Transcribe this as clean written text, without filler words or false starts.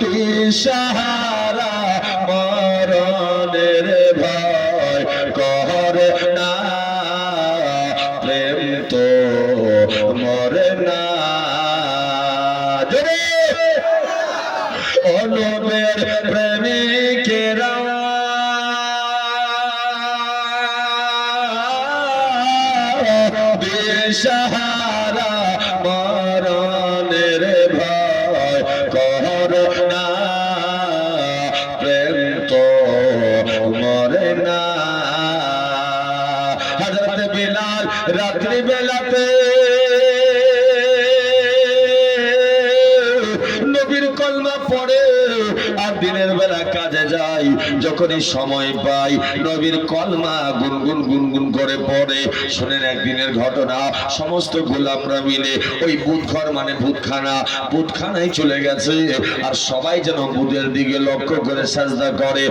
দিশাহারা মরণের ভয় করে না, প্রেম তো মরে না। নবীর প্রেমিকেরা দিশাহারা মরণের ভয় করে না, প্রেম তো মরে না। হযরত বিলাল রাত্রি বেলাতে নবীর কলমা পড়ে আর দিনের বেলা কাজে যাই, যখনই সময় পাই নবীর কলমা গুনগুন গুনগুন করে পড়ে। শুনেন একদিনের ঘটনা, সমস্ত গোলামরা মিলে ওই বুধঘর মানে বুধখানায় চলে গেছে, আর সবাই যেন বুধের দিকে লক্ষ্য করে সাজদা করে।